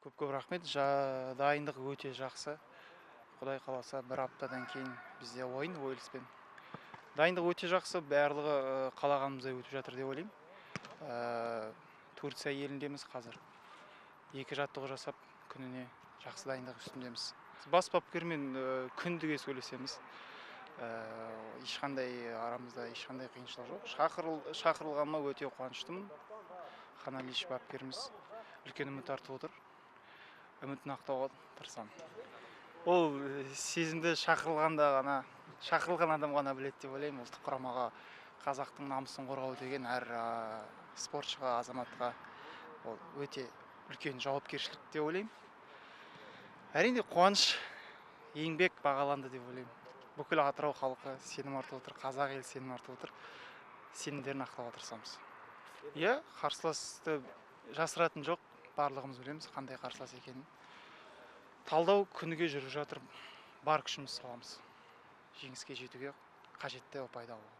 Көп рахмет. Дайындық өте жақсы. Құдай қаласа бір аптадан кейін бізде ойын Уэльспен. Дайындық өте жақсы, барлығы қалағанымыздай өтіп жатыр деп ойлаймын. Турция еліндеміз қазір. 2 жаттығу жасап, күніне жақсы дайындық үстіндеміз. Бас бапкермен күндіге сөйлесеміз. Ешқандай арамызда ешқандай қиыншылық жоқ. Шақырылғаныма өте қуаныштымын. Ханалиш бапкеріміз үлкен үміт артып отыр. Үмітін ақтауға тырысамын. Ол сезімді шақырылған адам ғана біледі деп ойлаймын. Ұлттық құрамаға қазақтың намысын қорғау деген әр спортшыға, азаматқа ол өте үлкен жауапкершілік деп ойлаймын. Әрине қуаныш, еңбек бағаланды деп ойлаймын. Бүкіл Атырау халқы сенім артып отыр, қазақ елі сенім артып отыр. Сенімдерін ақтауға тырысамыз. Иә, қарсыласты жасыратын жоқ. Барлығымыз білеміз қандай қарсылас екенін. Талдау күніге жүріп жатыр. Бар күшіміз саламыз. Жеңіске жетуге қажетті пайда алуға.